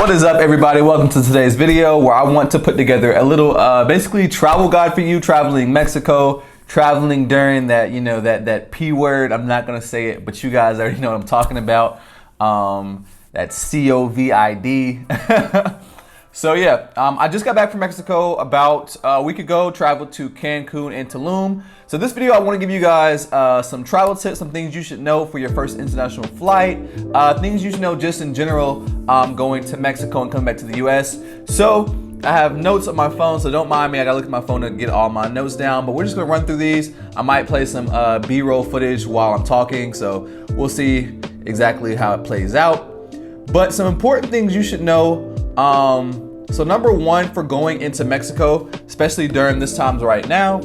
What is up, everybody? Welcome to today's video where I want to put together a little basically travel guide for you traveling Mexico, traveling during that, you know, that P word. I'm not gonna say it, but you guys already know what I'm talking about. That COVID. So yeah, I just got back from Mexico about a week ago, traveled to Cancun and Tulum. So this video, I want to give you guys some travel tips, some things you should know for your first international flight, things you should know just in general going to Mexico and coming back to the US. So I have notes on my phone, so don't mind me. I gotta look at my phone to get all my notes down, but we're just gonna run through these. I might play some B-roll footage while I'm talking, so we'll see exactly how it plays out. But some important things you should know. So number one, for going into Mexico, especially during this times right now,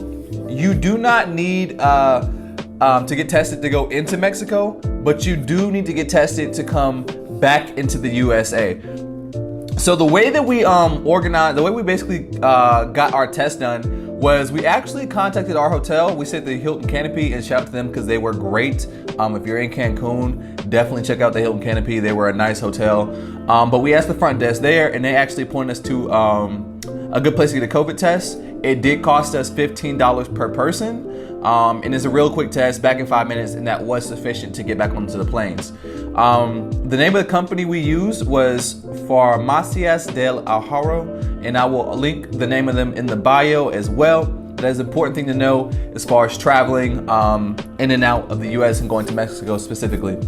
you do not need to get tested to go into Mexico, but you do need to get tested to come back into the USA. So the way that we organized, the way we basically got our test done was we actually contacted our hotel. We stayed at the Hilton Canopy, and shout out to them because they were great. If you're in Cancun, definitely check out the Hilton Canopy. They were a nice hotel. But we asked the front desk there, and they actually pointed us to a good place to get a COVID test. It did cost us $15 per person. And it's a real quick test, back in 5 minutes, and that was sufficient to get back onto the planes. The name of the company we used was Farmacias del Ahorro, and I will link the name of them in the bio as well. That is an important thing to know as far as traveling in and out of the US and going to Mexico specifically.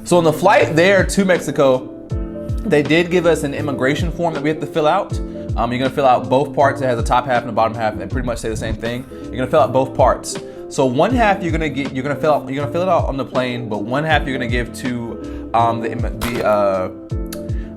So on the flight there to Mexico, they did give us an immigration form that we have to fill out. You're gonna fill out both parts. It has a top half and a bottom half, and pretty much say the same thing. You're gonna fill out both parts. So one half you're gonna fill it out on the plane, but one half you're gonna give to the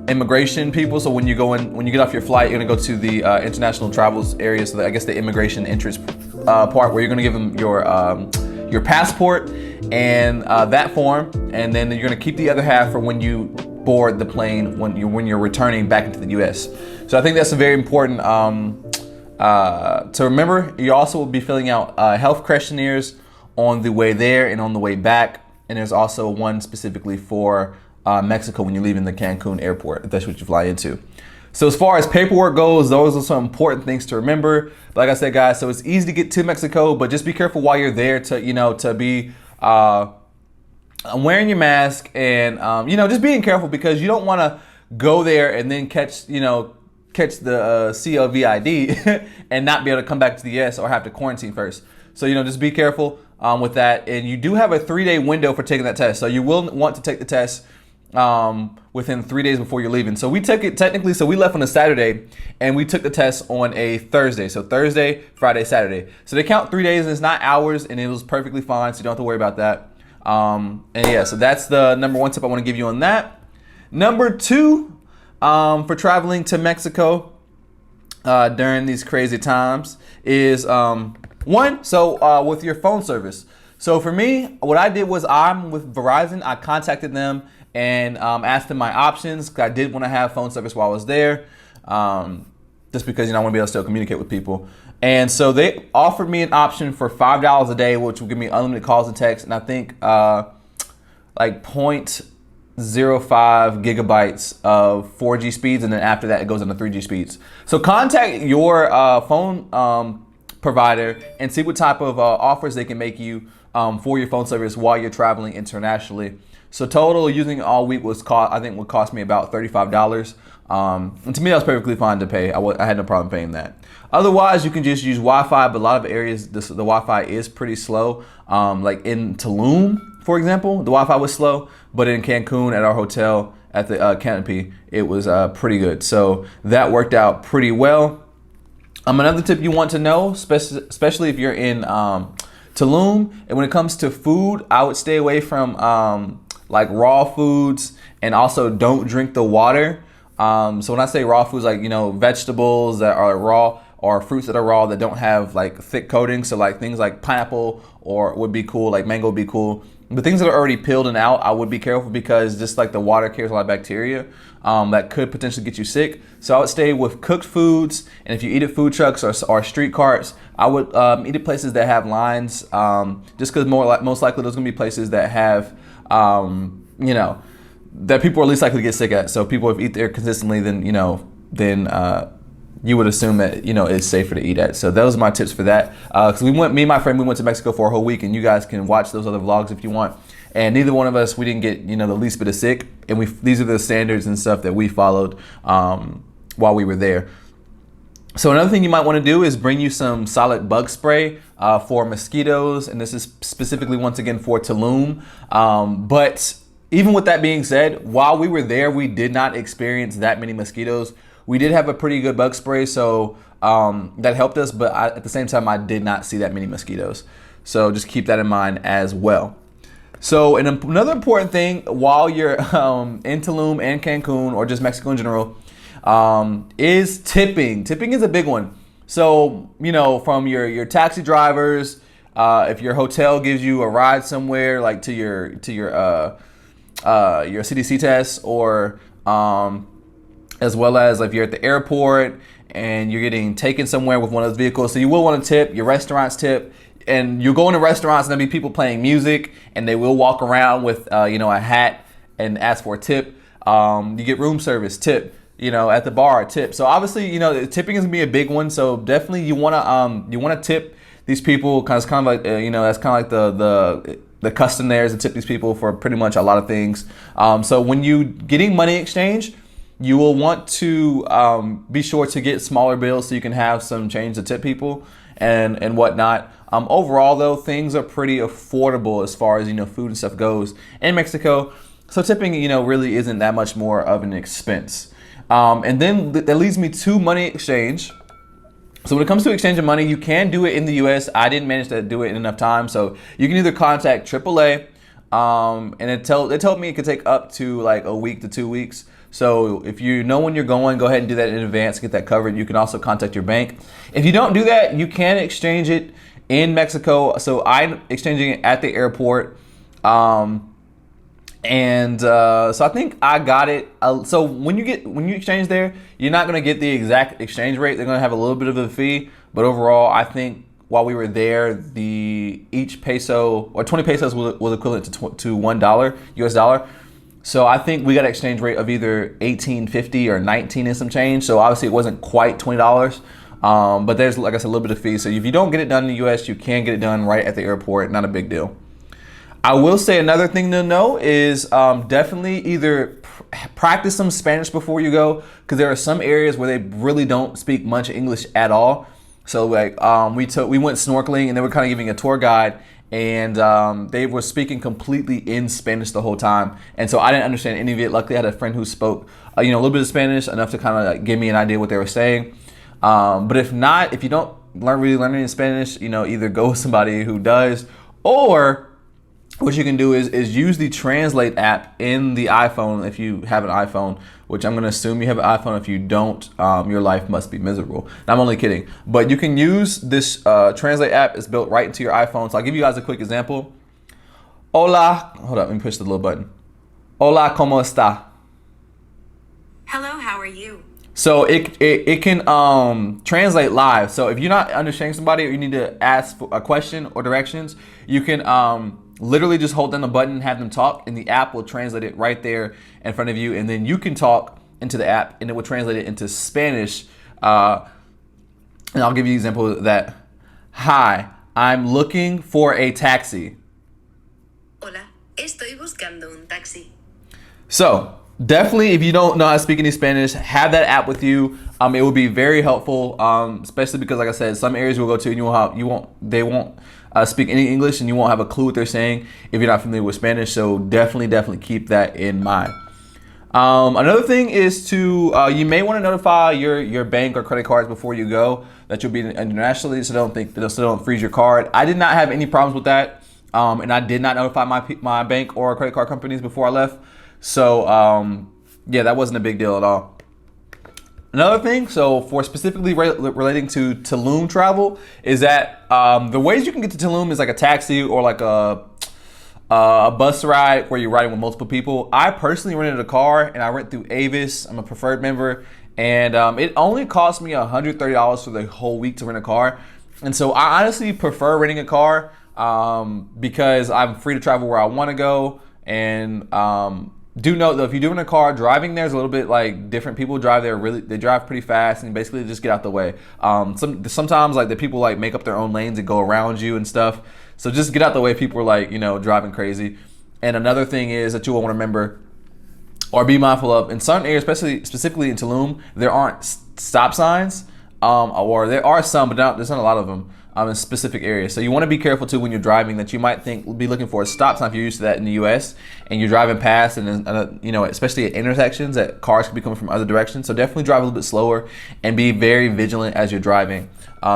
immigration people. So when you get off your flight, you're gonna go to the international travels area. So I guess the immigration entrance part, where you're gonna give them your passport and that form, and then you're gonna keep the other half for when you board the plane when you're returning back into the US. So I think that's a very important to remember. You also will be filling out health questionnaires on the way there and on the way back. And there's also one specifically for Mexico when you're leaving the Cancun airport, if that's what you fly into. So as far as paperwork goes, those are some important things to remember. But like I said, guys, so it's easy to get to Mexico, but just be careful while you're there to be wearing your mask and just being careful, because you don't want to go there and then catch the COVID and not be able to come back to the US or have to quarantine first. So just be careful with that. And you do have a 3-day window for taking that test. So you will want to take the test within 3 days before you're leaving. So we took it technically, so we left on a Saturday and we took the test on a Thursday. So Thursday, Friday, Saturday. So they count 3 days and it's not hours, and it was perfectly fine. So you don't have to worry about that. And yeah, so that's the number one tip I want to give you on that. Number two, for traveling to Mexico during these crazy times is with your phone service. So for me, what I did was I'm with Verizon. I contacted them and asked them my options, because I did want to have phone service while I was there, just because I want to be able to still communicate with people. And so they offered me an option for $5 a day, which will give me unlimited calls and texts, and I think like 0.05 gigabytes of 4G speeds, and then after that it goes into 3G speeds. So contact your phone provider and see what type of offers they can make you for your phone service while you're traveling internationally. So total using all week would cost me about $35. And to me, that was perfectly fine to pay. I had no problem paying that. Otherwise, you can just use Wi-Fi, but a lot of areas the Wi-Fi is pretty slow. Like in Tulum, for example, the Wi-Fi was slow, but in Cancun at our hotel at the Canopy, it was pretty good. So that worked out pretty well. Another tip you want to know, especially if you're in Tulum, and when it comes to food, I would stay away from like raw foods, and also don't drink the water. So when I say raw foods, like vegetables that are raw or fruits that are raw that don't have like thick coating, so like things like pineapple would be cool, like mango would be cool. The things that are already peeled and out, I would be careful, because just like the water carries a lot of bacteria that could potentially get you sick. So I would stay with cooked foods, and if you eat at food trucks or street carts, I would eat at places that have lines, just because most likely those are gonna be places that have that people are least likely to get sick at. So people if eat there consistently, then you would assume that it's safer to eat at. So those are my tips for that. Because me and my friend, we went to Mexico for a whole week, and you guys can watch those other vlogs if you want. And neither one of us, we didn't get the least bit of sick, and these are the standards and stuff that we followed while we were there. So another thing you might want to do is bring you some solid bug spray for mosquitoes, and this is specifically once again for Tulum. But even with that being said, while we were there, we did not experience that many mosquitoes. We did have a pretty good bug spray, so that helped us, but at the same time, I did not see that many mosquitoes. So just keep that in mind as well. So another important thing while you're in Tulum and Cancun, or just Mexico in general, is tipping. Tipping is a big one. So, from your taxi drivers, if your hotel gives you a ride somewhere, like to your CDC test, or as well as if you're at the airport and you're getting taken somewhere with one of those vehicles. So you will want to tip. Your restaurants tip. And you go into restaurants and there'll be people playing music, and they will walk around with a hat and ask for a tip. You get room service, tip. At the bar, tip. So obviously, tipping is gonna be a big one. So definitely you wanna tip these people, because it's kind of like that's kind of like the custom there is to tip these people for pretty much a lot of things. So when you getting money exchange, you will want to be sure to get smaller bills so you can have some change to tip people and whatnot. Overall though, things are pretty affordable as far as food and stuff goes in Mexico. So tipping really isn't that much more of an expense. And then that leads me to money exchange. So when it comes to exchanging money, you can do it in the US. I didn't manage to do it in enough time. So you can either contact AAA, and it told me it could take up to like a week to 2 weeks. So if you know when you're going, go ahead and do that in advance, get that covered. You can also contact your bank. If you don't do that, you can exchange it in Mexico. So I'm exchanging it at the airport. So I think I got it. So when you exchange there, you're not gonna get the exact exchange rate. They're gonna have a little bit of a fee, but overall, I think while we were there, each peso or 20 pesos was equivalent to $1 US dollar. So I think we got an exchange rate of either 18.50 or 19 and some change. So obviously it wasn't quite $20, but there's, like I said, a little bit of fee. So if you don't get it done in the US, you can get it done right at the airport. Not a big deal. I will say another thing to know is definitely either practice some Spanish before you go, because there are some areas where they really don't speak much English at all. So like we went snorkeling, and they were kind of giving a tour guide, and they were speaking completely in Spanish the whole time, and so I didn't understand any of it. Luckily, I had a friend who spoke a little bit of Spanish, enough to kind of like give me an idea what they were saying. But if not, if you don't really learn any Spanish, either go with somebody who does, or what you can do is use the Translate app in the iPhone if you have an iPhone, which I'm going to assume you have an iPhone. If you don't, your life must be miserable. And I'm only kidding. But you can use this Translate app. It's built right into your iPhone. So I'll give you guys a quick example. Hola. Hold up. Let me push the little button. Hola, ¿cómo está? Hello, how are you? So it can translate live. So if you're not understanding somebody, or you need to ask for a question or directions, you can literally just hold down the button and have them talk, and the app will translate it right there in front of you, and then you can talk into the app, and it will translate it into Spanish. And I'll give you an example of that. Hi, I'm looking for a taxi. Hola, estoy buscando un taxi. So definitely, if you don't know how to speak any Spanish, have that app with you. It will be very helpful, especially because, like I said, some areas we'll go to and they won't speak any English, and you won't have a clue what they're saying if you're not familiar with Spanish. So definitely keep that in mind. Another thing is you may want to notify your bank or credit cards before you go that you'll be internationally, so don't freeze your card. I did not have any problems with that, and I did not notify my bank or credit card companies before I left. So yeah, that wasn't a big deal at all. Another thing, so for specifically relating to Tulum travel, is that the ways you can get to Tulum is like a taxi or like a bus ride where you're riding with multiple people. I personally rented a car, and I rent through Avis. I'm a preferred member, and it only cost me $130 for the whole week to rent a car. And so I honestly prefer renting a car because I'm free to travel where I want to go, and do note though, if you're doing a car, driving there is a little bit like different. People drive there they drive pretty fast and basically just get out the way. Sometimes like the people like make up their own lanes and go around you and stuff. So just get out the way. People are like, driving crazy. And another thing is that you will want to remember or be mindful of in certain areas, specifically in Tulum, there aren't stop signs, or there are some, but there's not a lot of them. In specific areas. So you want to be careful too when you're driving that you might be looking for a stop sign if you're used to that in the US and you're driving past and especially at intersections that cars could be coming from other directions. So definitely drive a little bit slower and be very vigilant as you're driving,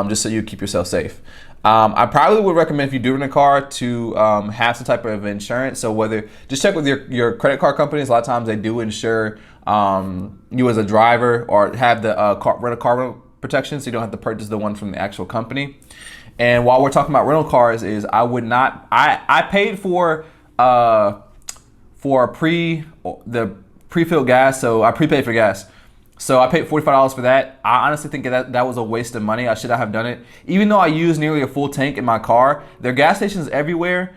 just so you keep yourself safe. I probably would recommend if you're doing a car to have some type of insurance. So just check with your credit card companies. A lot of times they do insure you as a driver or have the rental car protection, so you don't have to purchase the one from the actual company. And while we're talking about rental cars, I paid for the pre-filled gas, so I prepaid for gas. So I paid $45 for that. I honestly think that was a waste of money. I should not have done it. Even though I use nearly a full tank in my car, there are gas stations everywhere,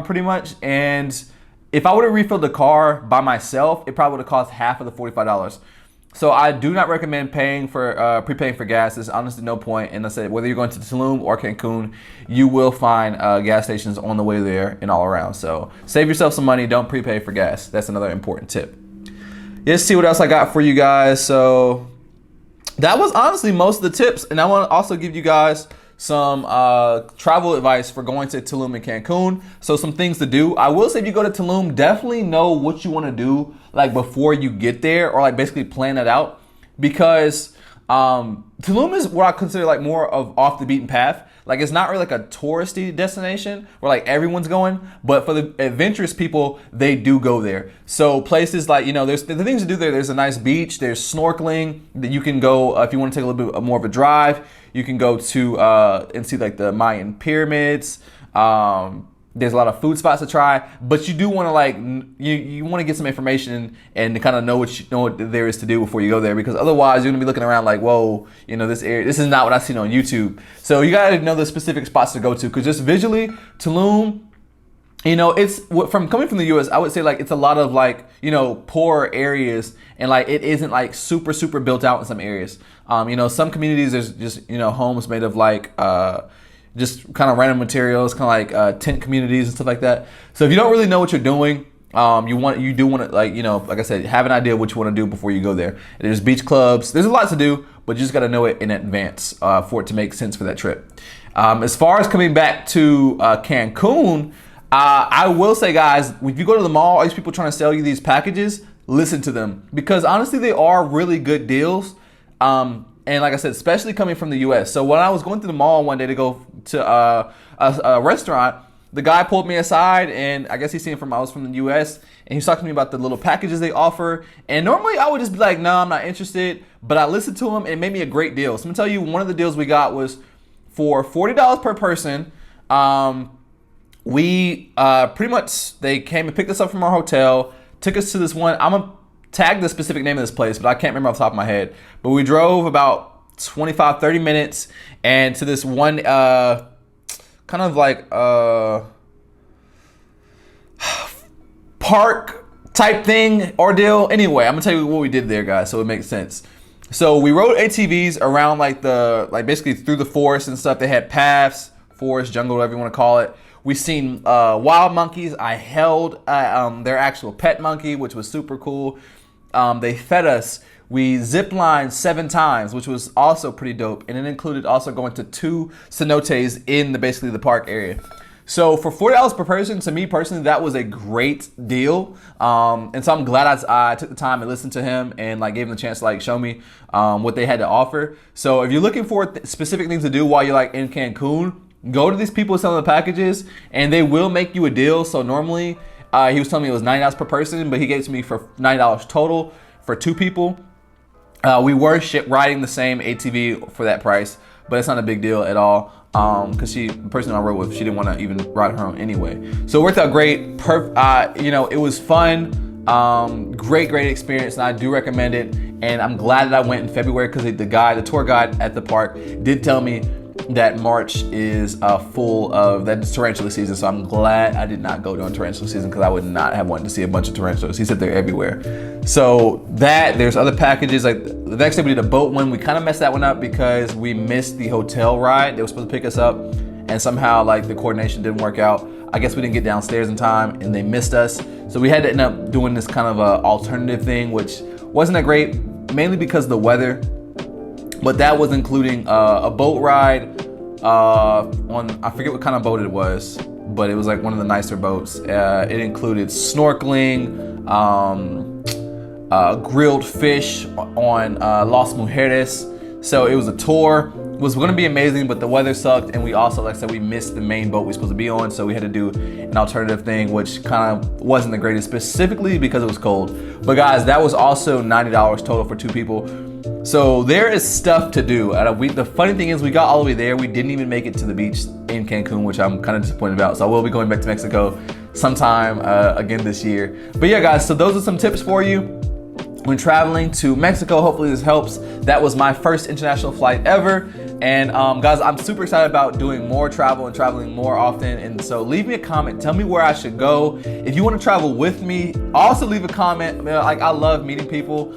pretty much. And if I would have refilled the car by myself, it probably would have cost half of the $45. So I do not recommend prepaying for gas. There's honestly no point. And I said, whether you're going to Tulum or Cancun, you will find gas stations on the way there and all around. So save yourself some money. Don't prepay for gas. That's another important tip. Let's see what else I got for you guys. So that was honestly most of the tips. And I want to also give you guys some travel advice for going to Tulum and Cancun. So some things to do. I will say if you go to Tulum, definitely know what you want to do like before you get there, or like basically plan that out, because Tulum is what I consider like more of off the beaten path. Like it's not really like a touristy destination where like everyone's going, but for the adventurous people, they do go there. So places like, there's the things to do there. There's a nice beach, there's snorkeling that you can go if you want to take a little bit more of a drive. You can go to and see like the Mayan pyramids. There's a lot of food spots to try, but you do want to you want to get some information and kind of know what there is to do before you go there, because otherwise you're gonna be looking around like, whoa, this area, this is not what I've seen on YouTube. So you gotta know the specific spots to go to, because just visually, Tulum, it's from coming from the US, I would say like it's a lot of like, poor areas, and like it isn't like super built out in some areas. Some communities there's just, homes made of like just kind of random materials, kind of like tent communities and stuff like that. So if you don't really know what you're doing, you do want to like I said, have an idea of what you want to do before you go there. There's beach clubs, there's a lot to do, but you just got to know it in advance for it to make sense for that trip. As far as coming back to Cancun, I will say, guys, if you go to the mall, all these people trying to sell you these packages, listen to them, because honestly, they are really good deals. And like I said, especially coming from the US. So when I was going through the mall one day to go to a restaurant, the guy pulled me aside, and I guess I was from the US, and he was talking to me about the little packages they offer. And normally I would just be like, no, I'm not interested. But I listened to him, and it made me a great deal. So I'm gonna tell you, one of the deals we got was for $40 per person. We pretty much, they came and picked us up from our hotel, took us to this one, I'm gonna tag the specific name of this place, but I can't remember off the top of my head. But we drove about 25-30 minutes and to this one kind of like park type thing, ordeal. Anyway, I'm gonna tell you what we did there, guys, so it makes sense. So we rode ATVs around basically through the forest and stuff. They had paths, forest, jungle, whatever you want to call it. We seen wild monkeys. I held their actual pet monkey, which was super cool. They fed us. We zip lined 7 times, which was also pretty dope. And it included also going to 2 cenotes in basically the park area. So for $40 per person, to me personally, that was a great deal. And so I'm glad I took the time and listened to him and gave him the chance to show me what they had to offer. So if you're looking for specific things to do while you're in Cancun, go to these people selling the packages, and they will make you a deal. So normally, he was telling me it was $90 per person, but he gave it to me for $90 total for 2 people. We were riding the same ATV for that price, but it's not a big deal at all. Because the person I rode with, she didn't want to even ride her own anyway. So it worked out great. It was fun. Great experience, and I do recommend it. And I'm glad that I went in February, because the tour guide at the park did tell me that March is full of that tarantula season. So I'm glad I did not go during tarantula season, because I would not have wanted to see a bunch of tarantulas. He said they're everywhere. So there's other packages. Like the next day we did a boat one. We kind of messed that one up because we missed the hotel ride. They were supposed to pick us up, and somehow like the coordination didn't work out. I guess we didn't get downstairs in time and they missed us. So we had to end up doing this kind of a alternative thing, which wasn't that great, mainly because of the weather. But that was including a boat ride on, I forget what kind of boat it was, but it was like one of the nicer boats. It included snorkeling, grilled fish on Las Mujeres. So it was a tour. It was gonna be amazing, but the weather sucked, and we also, like I said, we missed the main boat we were supposed to be on, so we had to do an alternative thing, which kind of wasn't the greatest, specifically because it was cold. But guys, that was also $90 total for 2 people. So there is stuff to do. The funny thing is, we got all the way there. We didn't even make it to the beach in Cancun, which I'm kind of disappointed about. So I will be going back to Mexico sometime again this year. But yeah, guys, so those are some tips for you when traveling to Mexico. Hopefully this helps. That was my first international flight ever. And guys, I'm super excited about doing more travel and traveling more often. And so leave me a comment. Tell me where I should go. If you want to travel with me, also leave a comment. Like, I love meeting people.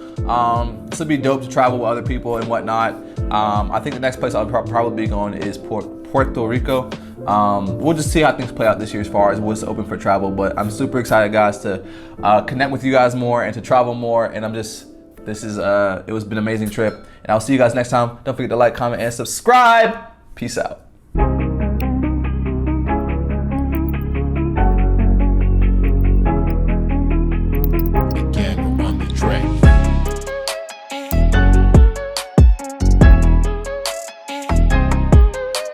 This would be dope to travel with other people and whatnot. I think the next place I'll probably be going is Puerto Rico. We'll just see how things play out this year as far as what's open for travel. But I'm super excited, guys, to connect with you guys more and to travel more. And it was been an amazing trip. And I'll see you guys next time. Don't forget to like, comment, and subscribe. Peace out.